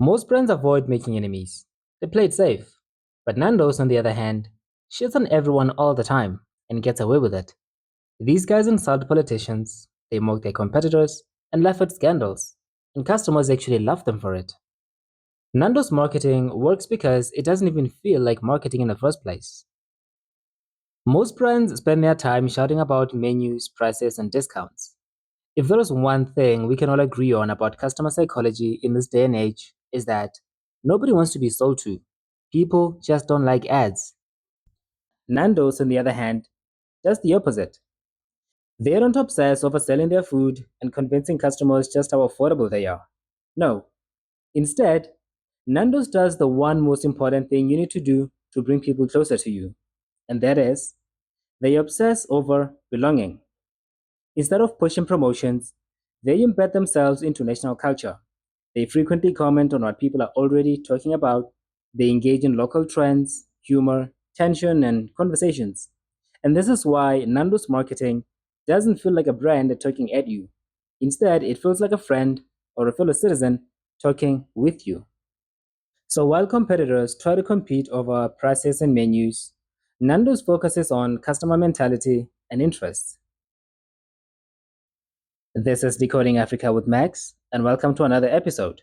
Most brands avoid making enemies. They play it safe. But Nando's, on the other hand, shits on everyone all the time and gets away with it. These guys insult politicians, they mock their competitors, and laugh at scandals. And customers actually love them for it. Nando's marketing works because it doesn't even feel like marketing in the first place. Most brands spend their time shouting about menus, prices, and discounts. If there is one thing we can all agree on about customer psychology in this day and age, is that nobody wants to be sold to. People just don't like ads. Nando's, on the other hand, does the opposite. They don't obsess over selling their food and convincing customers just how affordable they are. No. Instead, Nando's does the one most important thing you need to do to bring people closer to you, and that is, they obsess over belonging. Instead of pushing promotions, they embed themselves into national culture. They frequently comment on what people are already talking about. They engage in local trends, humor, tension, and conversations. And this is why Nando's marketing doesn't feel like a brand talking at you. Instead, it feels like a friend or a fellow citizen talking with you. So while competitors try to compete over prices and menus, Nando's focuses on customer mentality and interests. This is Decoding Africa with Max, and welcome to another episode.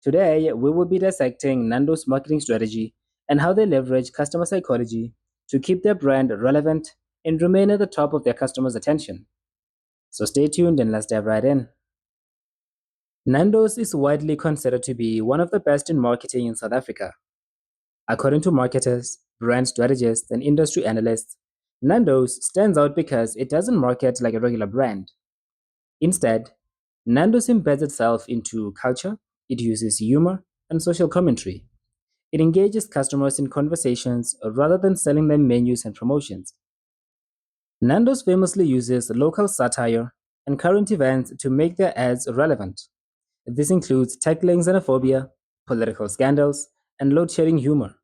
Today, we will be dissecting Nando's marketing strategy and how they leverage customer psychology to keep their brand relevant and remain at the top of their customers' attention. So stay tuned and let's dive right in. Nando's is widely considered to be one of the best in marketing in South Africa. According to marketers, brand strategists, and industry analysts, Nando's stands out because it doesn't market like a regular brand. Instead, Nando's embeds itself into culture, it uses humor and social commentary. It engages customers in conversations rather than selling them menus and promotions. Nando's famously uses local satire and current events to make their ads relevant. This includes tackling xenophobia, political scandals, and load shedding humor.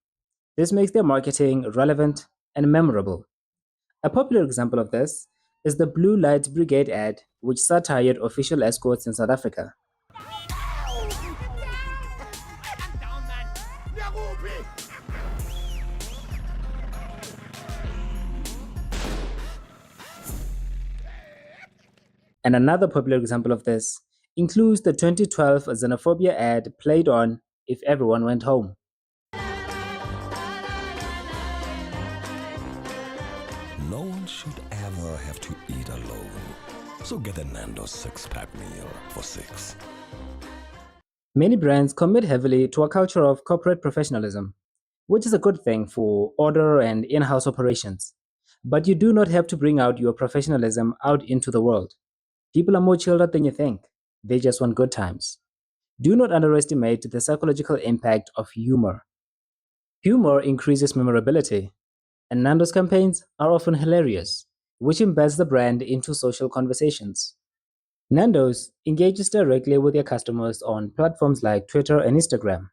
This makes their marketing relevant and memorable. A popular example of this is the Blue Light Brigade ad, which satired official escorts in South Africa. And another popular example of this includes the 2012 xenophobia ad played on If Everyone Went Home. No one should ever have to eat alone. So get a Nando six-pack meal for six. Many brands commit heavily to a culture of corporate professionalism, which is a good thing for order and in house operations. But you do not have to bring out your professionalism out into the world. People are more chilled out than you think, they just want good times. Do not underestimate the psychological impact of humor. Humor increases memorability, and Nando's campaigns are often hilarious, which embeds the brand into social conversations. Nando's engages directly with their customers on platforms like Twitter and Instagram,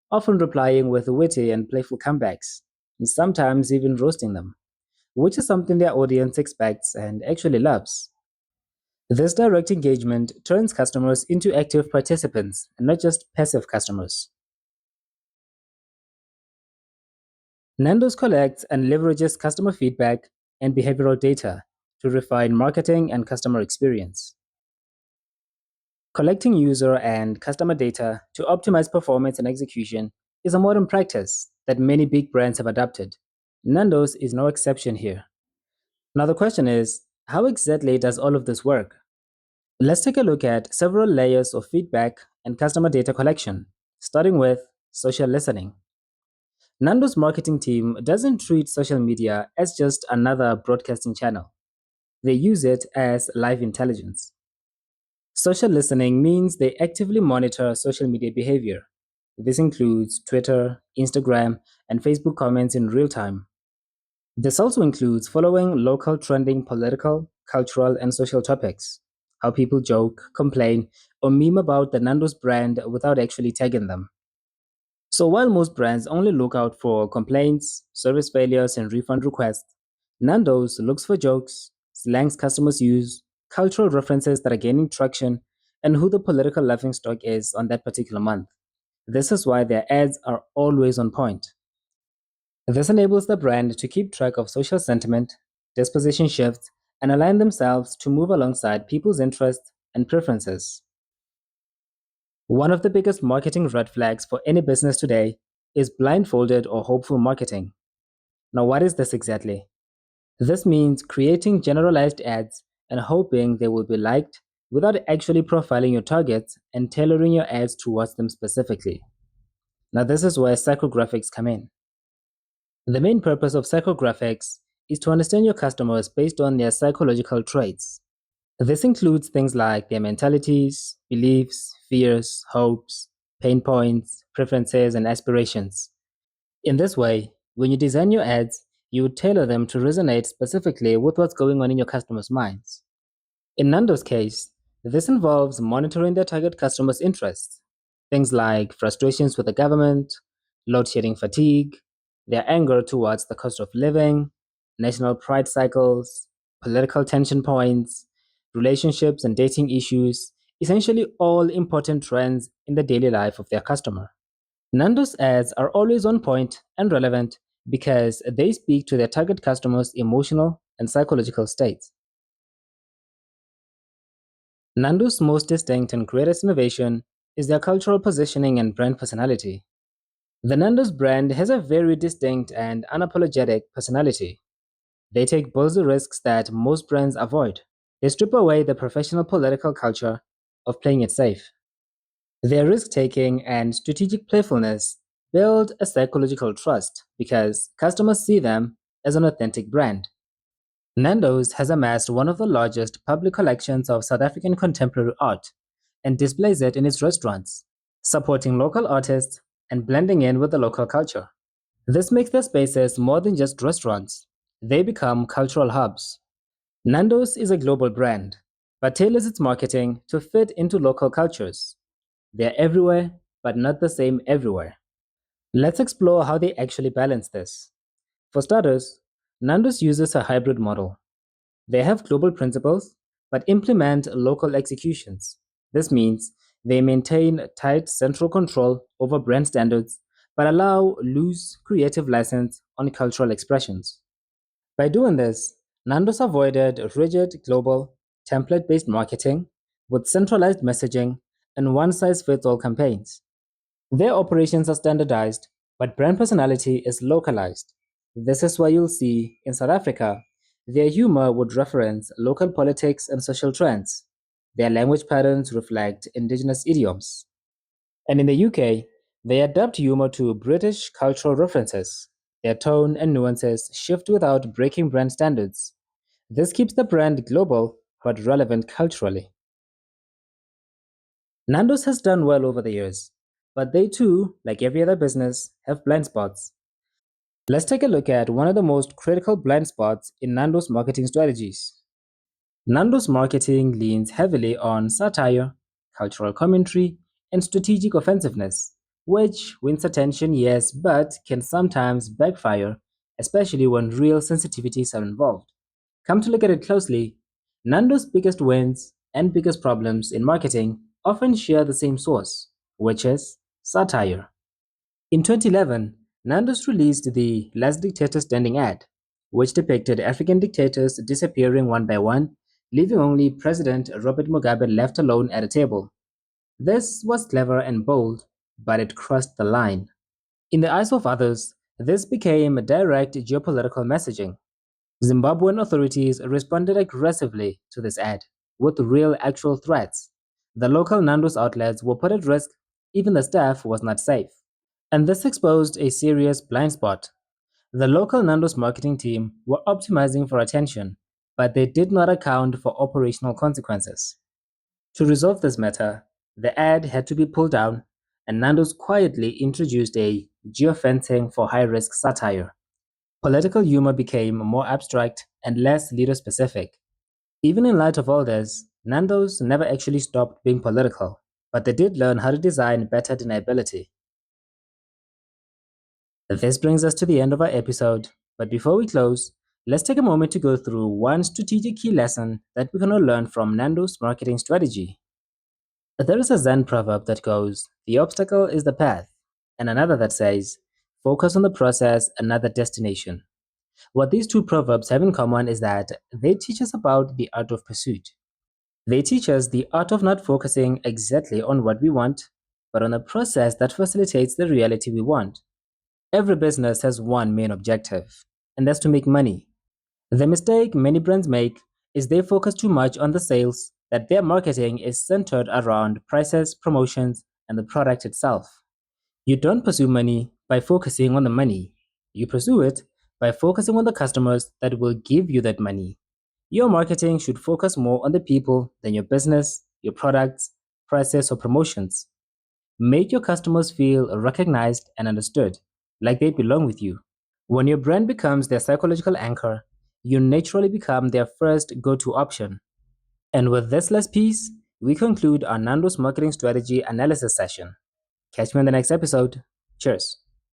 often replying with witty and playful comebacks, and sometimes even roasting them, which is something their audience expects and actually loves. This direct engagement turns customers into active participants and not just passive customers. Nando's collects and leverages customer feedback and behavioral data to refine marketing and customer experience. Collecting user and customer data to optimize performance and execution is a modern practice that many big brands have adopted. Nando's is no exception here. Now, the question is, how exactly does all of this work? Let's take a look at several layers of feedback and customer data collection, starting with social listening. Nando's marketing team doesn't treat social media as just another broadcasting channel. They use it as live intelligence. Social listening means they actively monitor social media behavior. This includes Twitter, Instagram, and Facebook comments in real time. This also includes following local trending political, cultural, and social topics, how people joke, complain, or meme about the Nando's brand without actually tagging them. So while most brands only look out for complaints, service failures, and refund requests, Nando's looks for jokes, slangs customers use, cultural references that are gaining traction, and who the political laughingstock is on that particular month. This is why their ads are always on point. This enables the brand to keep track of social sentiment, disposition shifts, and align themselves to move alongside people's interests and preferences. One of the biggest marketing red flags for any business today is blindfolded or hopeful marketing. Now, what is this exactly? This means creating generalized ads and hoping they will be liked without actually profiling your targets and tailoring your ads towards them specifically. Now, this is where psychographics come in. The main purpose of psychographics is to understand your customers based on their psychological traits. This includes things like their mentalities, beliefs, fears, hopes, pain points, preferences, and aspirations. In this way, when you design your ads, you would tailor them to resonate specifically with what's going on in your customers' minds. In Nando's case, this involves monitoring their target customers' interests, things like frustrations with the government, load shedding fatigue, their anger towards the cost of living, national pride cycles, political tension points, relationships and dating issues, essentially all important trends in the daily life of their customer. Nando's ads are always on point and relevant because they speak to their target customers' emotional and psychological states. Nando's most distinct and greatest innovation is their cultural positioning and brand personality. The Nando's brand has a very distinct and unapologetic personality. They take bold risks that most brands avoid. They strip away the professional political culture of playing it safe. Their risk taking and strategic playfulness build a psychological trust because customers see them as an authentic brand. Nando's has amassed one of the largest public collections of South African contemporary art and displays it in its restaurants, supporting local artists and blending in with the local culture. This makes their spaces more than just restaurants, they become cultural hubs. Nando's is a global brand, but tailors its marketing to fit into local cultures. They're everywhere, but not the same everywhere. Let's explore how they actually balance this. For starters, Nando's uses a hybrid model. They have global principles, but implement local executions. This means they maintain tight central control over brand standards, but allow loose creative license on cultural expressions. By doing this, Nando's avoided rigid global template based marketing with centralized messaging and one size fits all campaigns. Their operations are standardized, but brand personality is localized. This is why you'll see in South Africa, their humor would reference local politics and social trends. Their language patterns reflect indigenous idioms. And in the UK, they adapt humor to British cultural references. Their tone and nuances shift without breaking brand standards. This keeps the brand global but relevant culturally. Nando's has done well over the years, but they too, like every other business, have blind spots. Let's take a look at one of the most critical blind spots in Nando's marketing strategies. Nando's marketing leans heavily on satire, cultural commentary, and strategic offensiveness, which wins attention, yes, but can sometimes backfire, especially when real sensitivities are involved. Come to look at it closely, Nando's biggest wins and biggest problems in marketing often share the same source, which is satire. In 2011, Nando's released the Last Dictator Standing ad, which depicted African dictators disappearing one by one, leaving only President Robert Mugabe left alone at a table. This was clever and bold, but it crossed the line. In the eyes of others, this became direct geopolitical messaging. Zimbabwean authorities responded aggressively to this ad with real actual threats. The local Nando's outlets were put at risk, even the staff was not safe. And this exposed a serious blind spot. The local Nando's marketing team were optimizing for attention, but they did not account for operational consequences. To resolve this matter, the ad had to be pulled down, and Nando's quietly introduced a geofencing for high risk satire. Political humor became more abstract and less leader specific. Even in light of all this, Nando's never actually stopped being political, but they did learn how to design better deniability. This brings us to the end of our episode, but before we close, let's take a moment to go through one strategic key lesson that we can all learn from Nando's marketing strategy. There is a Zen proverb that goes, "The obstacle is the path," and another that says, "Focus on the process, another destination." What these two proverbs have in common is that they teach us about the art of pursuit. They teach us the art of not focusing exactly on what we want, but on a process that facilitates the reality we want. Every business has one main objective, and that's to make money. The mistake many brands make is they focus too much on the sales, that their marketing is centered around prices, promotions, and the product itself. You don't pursue money by focusing on the money. You pursue it by focusing on the customers that will give you that money. Your marketing should focus more on the people than your business, your products, prices, or promotions. Make your customers feel recognized and understood, like they belong with you. When your brand becomes their psychological anchor, you naturally become their first go to option. And with this last piece, we conclude our Nando's marketing strategy analysis session. Catch me in the next episode. Cheers.